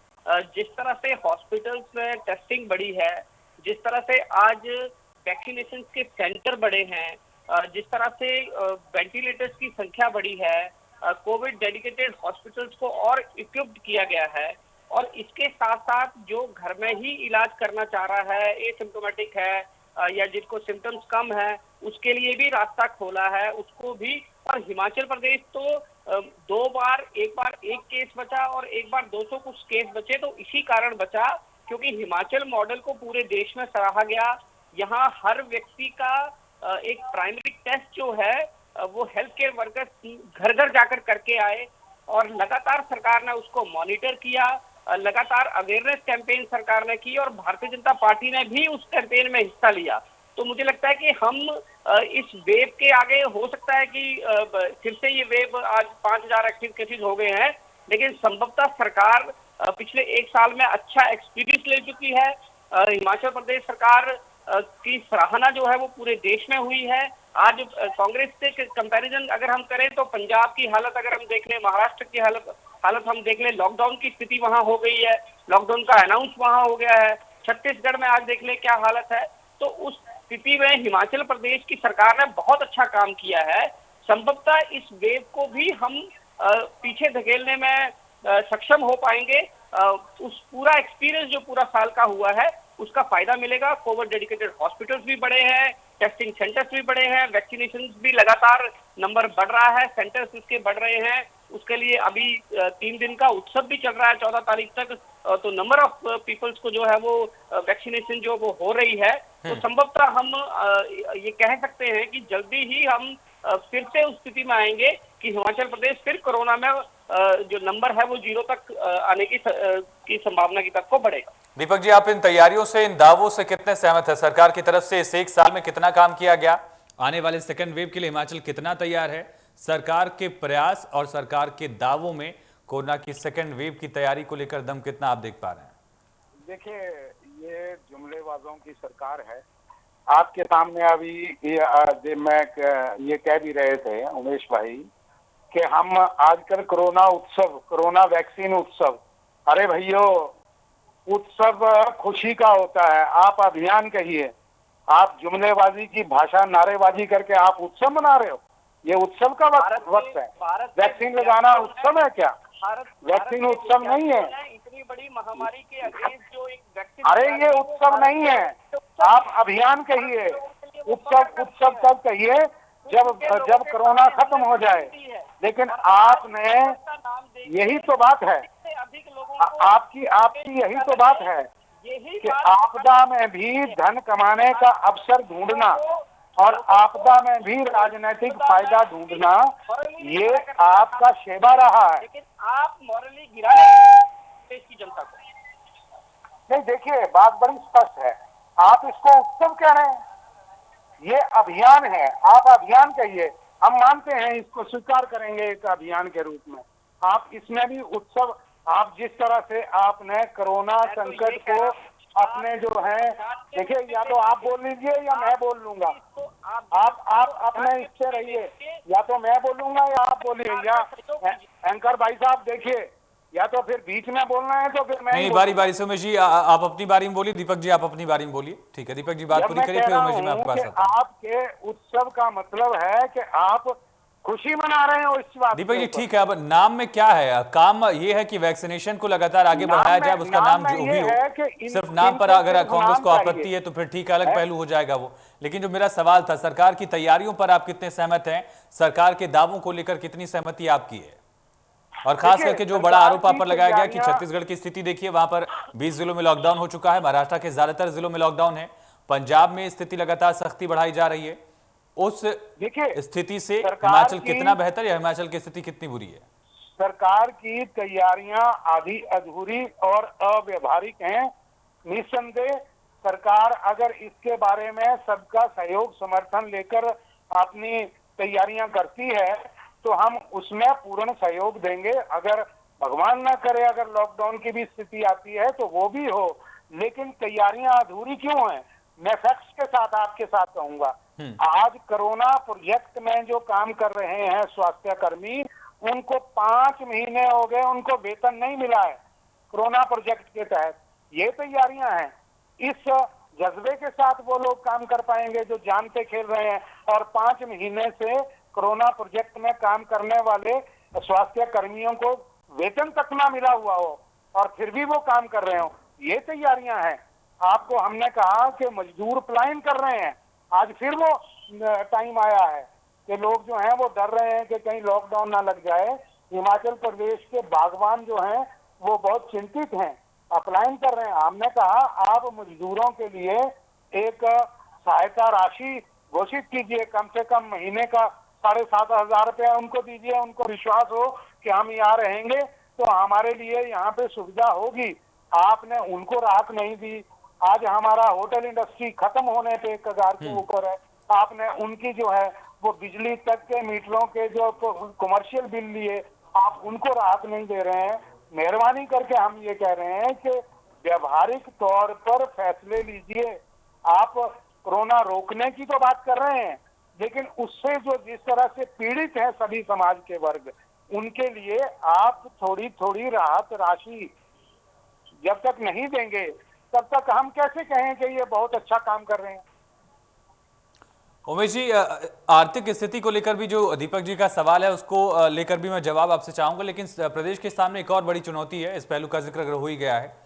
जिस तरह से हॉस्पिटल्स में टेस्टिंग बढ़ी है, जिस तरह से आज वैक्सीनेशन के सेंटर बढ़े हैं, जिस तरह से वेंटिलेटर्स की संख्या बढ़ी है, कोविड डेडिकेटेड हॉस्पिटल्स को और इक्विप्ड किया गया है, और इसके साथ साथ जो घर में ही इलाज करना चाह रहा है, एसिम्प्टोमेटिक है या जिनको सिम्टम्स कम है, उसके लिए भी रास्ता खोला है, उसको भी। और हिमाचल प्रदेश तो 2 बार, एक बार 1 केस बचा और एक बार 200 कुछ केस बचे, तो इसी कारण बचा क्योंकि हिमाचल मॉडल को पूरे देश में सराहा गया। यहाँ हर व्यक्ति का एक प्राइमरी टेस्ट जो है वो हेल्थ केयर वर्कर्स घर घर जाकर करके आए, और लगातार सरकार ने उसको मॉनिटर किया, लगातार अवेयरनेस कैंपेन सरकार ने की, और भारतीय जनता पार्टी ने भी उस कैंपेन में हिस्सा लिया। तो मुझे लगता है कि हम इस वेव के आगे, हो सकता है कि फिर से ये वेव, आज 5000 एक्टिव केसेज हो गए हैं, लेकिन संभवतः सरकार पिछले 1 साल में अच्छा एक्सपीरियंस ले चुकी है। हिमाचल प्रदेश सरकार की सराहना जो है वो पूरे देश में हुई है। आज कांग्रेस से कंपैरिजन अगर हम करें तो पंजाब की हालत अगर हम देख लें, महाराष्ट्र की हालत हम देख लें, लॉकडाउन की स्थिति वहां हो गई है, लॉकडाउन का अनाउंस वहां हो गया है। छत्तीसगढ़ में आज देख लें क्या हालत है। तो उस स्थिति में हिमाचल प्रदेश की सरकार ने बहुत अच्छा काम किया है। संभवतः इस वेव को भी हम पीछे धकेलने में सक्षम हो पाएंगे। उस पूरा एक्सपीरियंस जो पूरा साल का हुआ है उसका फायदा मिलेगा। कोविड डेडिकेटेड हॉस्पिटल्स भी बढ़े हैं, टेस्टिंग सेंटर्स भी बढ़े हैं, वैक्सीनेशन भी लगातार नंबर बढ़ रहा है, सेंटर्स इसके बढ़ रहे हैं। उसके लिए अभी 3 दिन का उत्सव भी चल रहा है 14 तारीख तक। तो नंबर ऑफ पीपल्स को जो है वो वैक्सीनेशन जो वो हो रही है। तो संभवतः हम ये कह सकते हैं कि जल्दी ही हम फिर से उस स्थिति में आएंगे कि हिमाचल प्रदेश फिर कोरोना में जो नंबर है वो 0 तक आने की संभावना की तरफ को बढ़ेगा। दीपक जी, आप इन तैयारियों से, इन दावों से कितने सहमत है? सरकार की तरफ से इस 1 साल में कितना काम किया गया? आने वाले सेकेंड वेव के लिए हिमाचल कितना तैयार है? सरकार के प्रयास और सरकार के दावों में कोरोना की सेकेंड वेव की तैयारी को लेकर दम कितना आप देख पा रहे हैं? देखिए, ये जुमलेबाजों की सरकार है। आपके सामने अभी मैं ये कह भी रहे थे उमेश भाई कि हम आजकल कोरोना उत्सव, कोरोना वैक्सीन उत्सव, अरे भैया उत्सव खुशी का होता है। आप अभियान कहिए, आप जुमलेबाजी की भाषा, नारेबाजी करके आप उत्सव मना रहे हो। ये उत्सव का वक्त है। वैक्सीन लगाना उत्सव है क्या? वैक्सीन उत्सव नहीं है। इतनी बड़ी महामारी के अगेंस्ट जो एक वैक्सीन, अरे ये उत्सव नहीं है। आप अभियान कहिए, उत्सव तब कहिए जब कोरोना खत्म हो जाए। लेकिन आपने, यही तो बात है, आपकी यही तो बात है कि आपदा में भी धन कमाने का अवसर ढूंढना और आपदा में भी राजनीतिक फायदा ढूंढना, ये आपका सेवा रहा है। लेकिन आप मॉरली गिरा देश की जनता को। नहीं, देखिए बात बड़ी स्पष्ट है। आप इसको उत्सव कह रहे हैं, ये अभियान है। आप अभियान कहिए, हम मानते हैं, इसको स्वीकार करेंगे एक अभियान के रूप में। आप इसमें भी उत्सव, आप जिस तरह से आपने कोरोना संकट को अपने जो है, देखिए या तो आप बोल लीजिए या मैं बोल लूंगा। आप अपने इससे रहिए, या तो मैं बोलूंगा या आप बोलिए, या एंकर भाई साहब देखिए, या तो फिर बीच में बोलना है तो फिर मैं नहीं, बारी बारी से उमेश जी आप अपनी बारी में बोलिए, दीपक जी आप अपनी बारी में बोलिए। ठीक है दीपक जी, बात पूरी करिए, फिर उमेश जी मैं आपके पास आता हूं। आपके उत्सव का मतलब है कि आप खुशी मना रहे हो इस बात। दीपक जी ठीक है, अब नाम में क्या है? काम ये है कि वैक्सीनेशन को लगातार आगे बढ़ाया जाए, उसका नाम जो भी हो, सिर्फ नाम पर अगर कांग्रेस को आपत्ति है तो फिर ठीक है, अलग पहलू हो जाएगा वो। लेकिन जो मेरा सवाल था, सरकार की तैयारियों पर आप कितने सहमत हैं? सरकार के दावों को लेकर कितनी सहमति आपकी है? और खास करके जो बड़ा आरोप आप पर लगाया गया कि छत्तीसगढ़ की स्थिति देखिए, वहां पर 20 जिलों में लॉकडाउन हो चुका है, महाराष्ट्र के ज्यादातर जिलों में लॉकडाउन है, पंजाब में स्थिति लगातार सख्ती बढ़ाई जा रही है। उस स्थिति से हिमाचल कितना बेहतर या हिमाचल की स्थिति कितनी बुरी है? सरकार की तैयारियां आधी अधूरी और अव्यवहारिक हैं। निस्संदेह सरकार अगर इसके बारे में सबका सहयोग समर्थन लेकर अपनी तैयारियां करती है तो हम उसमें पूर्ण सहयोग देंगे। अगर भगवान ना करे अगर लॉकडाउन की भी स्थिति आती है तो वो भी हो, लेकिन तैयारियां अधूरी क्यों हैं? मैं फैक्ट्स के साथ आपके साथ कहूंगा। आज कोरोना प्रोजेक्ट में जो काम कर रहे हैं स्वास्थ्य कर्मी, उनको 5 महीने हो गए, उनको वेतन नहीं मिला है कोरोना प्रोजेक्ट के तहत। ये तैयारियां हैं। इस जज्बे के साथ वो लोग काम कर पाएंगे जो जान पे खेल रहे हैं। और 5 महीने से कोरोना प्रोजेक्ट में काम करने वाले स्वास्थ्य कर्मियों को वेतन तक ना मिला हुआ हो और फिर भी वो काम कर रहे हो, ये तैयारियां हैं। आपको हमने कहा कि मजदूर पलायन कर रहे हैं, आज फिर वो टाइम आया है कि लोग जो हैं वो डर रहे हैं कि कहीं लॉकडाउन ना लग जाए। हिमाचल प्रदेश के बागवान जो हैं वो बहुत चिंतित हैं, अपलायन कर रहे हैं। हमने कहा आप मजदूरों के लिए एक सहायता राशि घोषित कीजिए, कम से कम महीने का 7,500 रुपया उनको दीजिए। उनको विश्वास हो कि हम यहाँ रहेंगे तो हमारे लिए यहाँ पे सुविधा होगी। आपने उनको राहत नहीं दी। आज हमारा होटल इंडस्ट्री खत्म होने पे कगार के ऊपर है। आपने उनकी जो है वो बिजली तक के मीटरों के जो कमर्शियल बिल लिए, आप उनको राहत नहीं दे रहे हैं। मेहरबानी करके हम ये कह रहे हैं कि व्यवहारिक तौर पर फैसले लीजिए। आप कोरोना रोकने की तो बात कर रहे हैं, लेकिन उससे जो जिस तरह से पीड़ित है सभी समाज के वर्ग, उनके लिए आप थोड़ी थोड़ी राहत राशि जब तक नहीं देंगे तब तक हम कैसे कहें कि ये बहुत अच्छा काम कर रहे हैं। उमेश जी, आर्थिक स्थिति को लेकर भी जो दीपक जी का सवाल है उसको लेकर भी मैं जवाब आपसे चाहूंगा, लेकिन प्रदेश के सामने एक और बड़ी चुनौती है, इस पहलू का जिक्र हो ही गया है।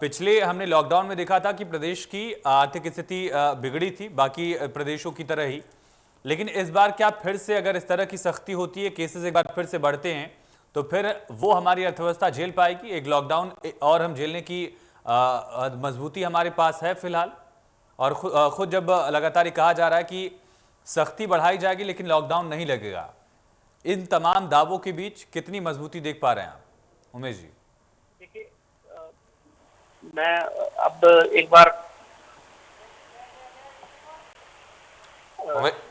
पिछले हमने लॉकडाउन में देखा था कि प्रदेश की आर्थिक स्थिति बिगड़ी थी बाकी प्रदेशों की तरह ही, लेकिन इस बार क्या फिर से अगर इस तरह की सख्ती होती है, केसेस एक बार फिर से बढ़ते हैं, तो फिर वो हमारी अर्थव्यवस्था झेल पाएगी? एक लॉकडाउन और हम झेलने की मजबूती हमारे पास है फिलहाल? और खुद जब लगातार ये कहा जा रहा है कि सख्ती बढ़ाई जाएगी लेकिन लॉकडाउन नहीं लगेगा, इन तमाम दावों के बीच कितनी मजबूती देख पा रहे हैं आप उमेश जी? देखिए, मैं अब एक बार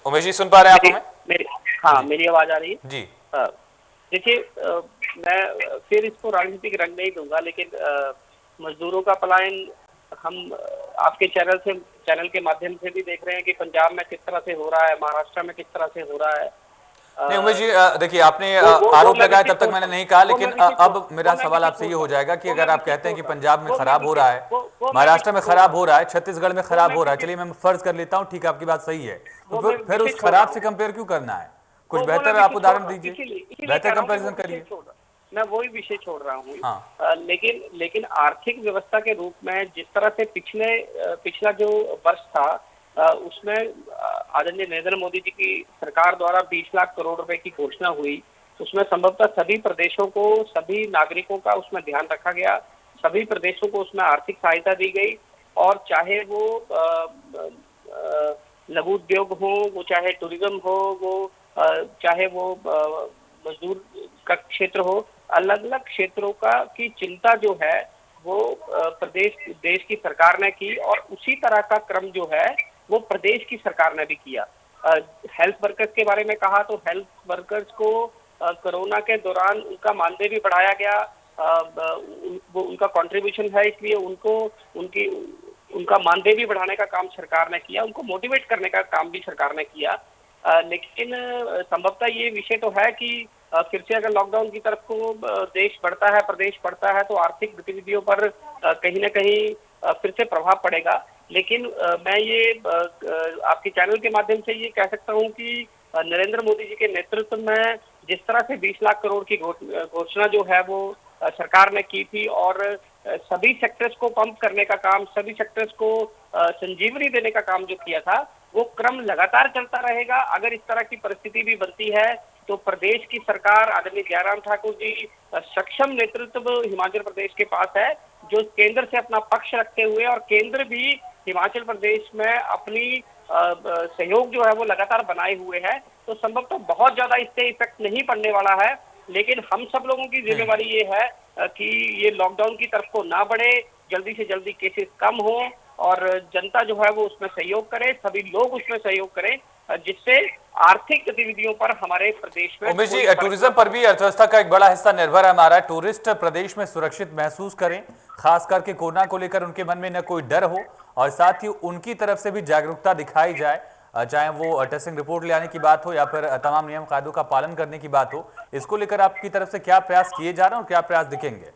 उमेश जी सुन पा रहे हैं आप हमें? मेरी आवाज आ रही है जी। देखिए, मैं फिर इसको राजनीतिक रंग नहीं दूंगा, लेकिन मजदूरों का पलायन हम आपके चैनल के माध्यम से भी देख रहे हैं कि पंजाब में किस तरह से हो रहा है, महाराष्ट्र में किस तरह से हो रहा है। नहीं उमेश जी, देखिए आपने आरोप लगाया, तब तक मैंने नहीं कहा, लेकिन अब मेरा सवाल आपसे ये हो जाएगा कि अगर आप कहते हैं कि पंजाब में खराब हो रहा है, महाराष्ट्र में खराब हो रहा है, छत्तीसगढ़ में खराब हो रहा है, चलिए मैं फर्ज कर लेता हूँ, ठीक है आपकी बात सही है, तो फिर उस खराब से कंपेयर क्यों करना है? कुछ बेहतर आप उदाहरण दीजिए, बेहतर कंपैरिजन करिए। मैं वही विषय छोड़ रहा हूँ। हाँ। लेकिन आर्थिक व्यवस्था के रूप में जिस तरह से पिछला जो वर्ष था, उसमें आदरणीय नरेंद्र मोदी जी की सरकार द्वारा 20 लाख करोड़ रुपए की घोषणा हुई। उसमें संभवतः सभी प्रदेशों को, सभी नागरिकों का उसमें ध्यान रखा गया, सभी प्रदेशों को उसमें आर्थिक सहायता दी गई, और चाहे वो लघु उद्योग हो, वो चाहे टूरिज्म हो, वो चाहे वो मजदूर का क्षेत्र हो, अलग अलग क्षेत्रों की चिंता जो है वो देश की सरकार ने की, और उसी तरह का क्रम जो है वो प्रदेश की सरकार ने भी किया। हेल्थ वर्कर्स के बारे में कहा तो हेल्थ वर्कर्स को कोरोना के दौरान उनका मानदेय भी बढ़ाया गया, वो उनका कंट्रीब्यूशन है, इसलिए उनका मानदेय भी बढ़ाने का काम सरकार ने किया, उनको मोटिवेट करने का काम भी सरकार ने किया। लेकिन संभवतः ये विषय तो है कि फिर से अगर लॉकडाउन की तरफ को देश बढ़ता है, प्रदेश बढ़ता है, तो आर्थिक गतिविधियों पर कहीं ना कहीं फिर से प्रभाव पड़ेगा। लेकिन मैं ये आपके चैनल के माध्यम से ये कह सकता हूँ कि नरेंद्र मोदी जी के नेतृत्व में जिस तरह से 20 लाख करोड़ की घोषणा जो है वो सरकार ने की थी, और सभी सेक्टर्स को पंप करने का काम, सभी सेक्टर्स को संजीवनी देने का काम जो किया था, वो क्रम लगातार चलता रहेगा। अगर इस तरह की परिस्थिति भी बनती है तो प्रदेश की सरकार, आदरणीय जयराम ठाकुर जी, सक्षम नेतृत्व हिमाचल प्रदेश के पास है, जो केंद्र से अपना पक्ष रखते हुए, और केंद्र भी हिमाचल प्रदेश में अपनी सहयोग जो है वो लगातार बनाए हुए है, तो संभवतः बहुत ज्यादा इससे इफेक्ट नहीं पड़ने वाला है। लेकिन हम सब लोगों की जिम्मेवारी ये है कि ये लॉकडाउन की तरफ को ना बढ़े, जल्दी से जल्दी केसेस कम हो, और जनता जो है वो उसमें सहयोग करे, सभी लोग उसमें सहयोग करें, जिससे आर्थिक गतिविधियों पर हमारे प्रदेश में। उमेश जी, टूरिज्म पर भी अर्थव्यवस्था का एक बड़ा हिस्सा निर्भर है हमारा। टूरिस्ट प्रदेश में सुरक्षित महसूस करें, खास करके कोरोना को लेकर उनके मन में न कोई डर हो, और साथ ही उनकी तरफ से भी जागरूकता दिखाई जाए, चाहे वो टेस्टिंग रिपोर्ट ले आने की बात हो या फिर तमाम नियम कायदों का पालन करने की बात हो। इसको लेकर आपकी तरफ से क्या प्रयास किए जा रहे हैं और क्या प्रयास दिखेंगे?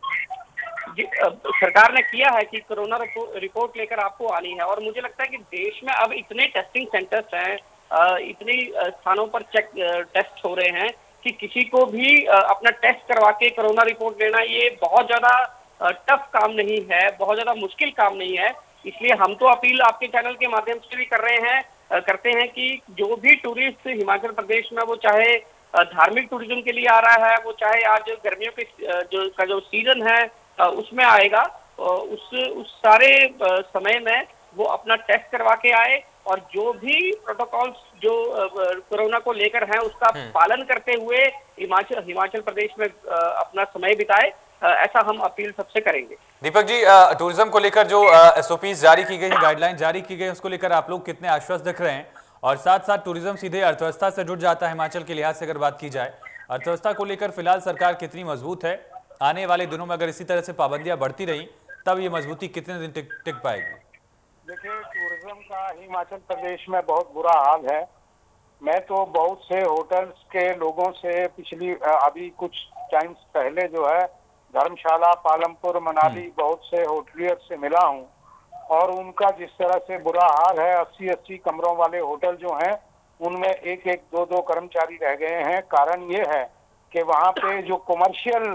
सरकार ने किया है कि कोरोना रिपोर्ट लेकर आपको आनी है, और मुझे लगता है कि देश में अब इतने टेस्टिंग सेंटर्स हैं, इतने स्थानों पर टेस्ट हो रहे हैं कि किसी को भी अपना टेस्ट करवा के कोरोना रिपोर्ट लेना ये बहुत ज्यादा टफ काम नहीं है, बहुत ज्यादा मुश्किल काम नहीं है। इसलिए हम तो अपील आपके चैनल के माध्यम से भी करते हैं कि जो भी टूरिस्ट हिमाचल प्रदेश में, वो चाहे धार्मिक टूरिज्म के लिए आ रहा है, वो चाहे आज गर्मियों के जो सीजन है उसमें आएगा, उस सारे समय में वो अपना टेस्ट करवा के आए, और जो भी प्रोटोकॉल्स जो कोरोना को लेकर हैं उसका पालन करते हुए हिमाचल प्रदेश में अपना समय बिताए, ऐसा हम अपील सबसे करेंगे। दीपक जी, टूरिज्म को लेकर जो SOPs जारी की गई है, गाइडलाइन जारी की गई है, उसको लेकर आप लोग कितने आश्वस्त दिख रहे हैं? और साथ साथ टूरिज्म सीधे अर्थव्यवस्था से जुड़ जाता है हिमाचल के लिहाज से अगर बात की जाए, अर्थव्यवस्था को लेकर फिलहाल सरकार कितनी मजबूत है? आने वाले दिनों में अगर इसी तरह से पाबंदियां बढ़ती रही तब ये मजबूती कितने दिन टिक पाएगी? देखिए, टूरिज्म का हिमाचल प्रदेश में बहुत बुरा हाल है। मैं तो बहुत से होटल्स के लोगों से अभी कुछ टाइम्स पहले जो है धर्मशाला, पालमपुर, मनाली बहुत से होटलियर से मिला हूं, और उनका जिस तरह से बुरा हाल है, 80-80 कमरों वाले होटल जो हैं उनमें एक एक दो दो कर्मचारी रह गए हैं। कारण ये है कि वहाँ पे जो कमर्शियल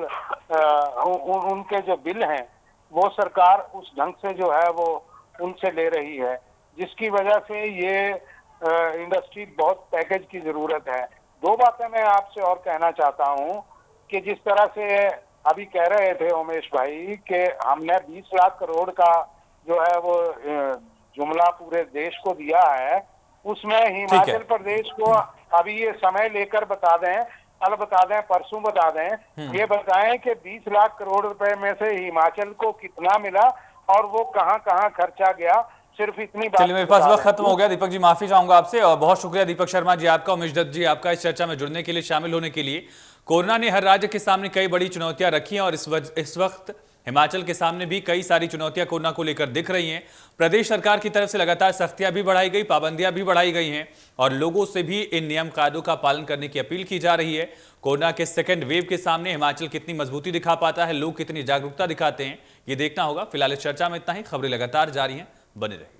उनके जो बिल हैं वो सरकार उस ढंग से जो है वो उनसे ले रही है, जिसकी वजह से ये इंडस्ट्री बहुत पैकेज की जरूरत है। दो बातें मैं आपसे और कहना चाहता हूँ कि जिस तरह से अभी कह रहे थे उमेश भाई कि हमने 20 लाख करोड़ का जो है वो जुमला पूरे देश को दिया है, उसमें हिमाचल प्रदेश को अभी ये समय लेकर बता दें, कल बता दें, परसों बता दें, ये बताएं कि 20 लाख करोड़ रुपए में से हिमाचल को कितना मिला और वो कहां कहां खर्चा गया। सिर्फ इतनी बात। चलिए, मेरे पास वक्त खत्म हो गया। दीपक जी, माफी चाहूंगा आपसे, और बहुत शुक्रिया दीपक शर्मा जी आपका, उमेश दत्त जी आपका, इस चर्चा में जुड़ने के लिए, शामिल होने के लिए। कोरोना ने हर राज्य के सामने कई बड़ी चुनौतियां रखी हैं और इस वक्त हिमाचल के सामने भी कई सारी चुनौतियां कोरोना को लेकर दिख रही हैं। प्रदेश सरकार की तरफ से लगातार सख्तियां भी बढ़ाई गई, पाबंदियां भी बढ़ाई गई हैं और लोगों से भी इन नियम कायदों का पालन करने की अपील की जा रही है। कोरोना के सेकेंड वेव के सामने हिमाचल कितनी मजबूती दिखा पाता है, लोग कितनी जागरूकता दिखाते हैं, ये देखना होगा। फिलहाल इस चर्चा में इतना ही। खबरें लगातार जारी हैं, बने रहिए।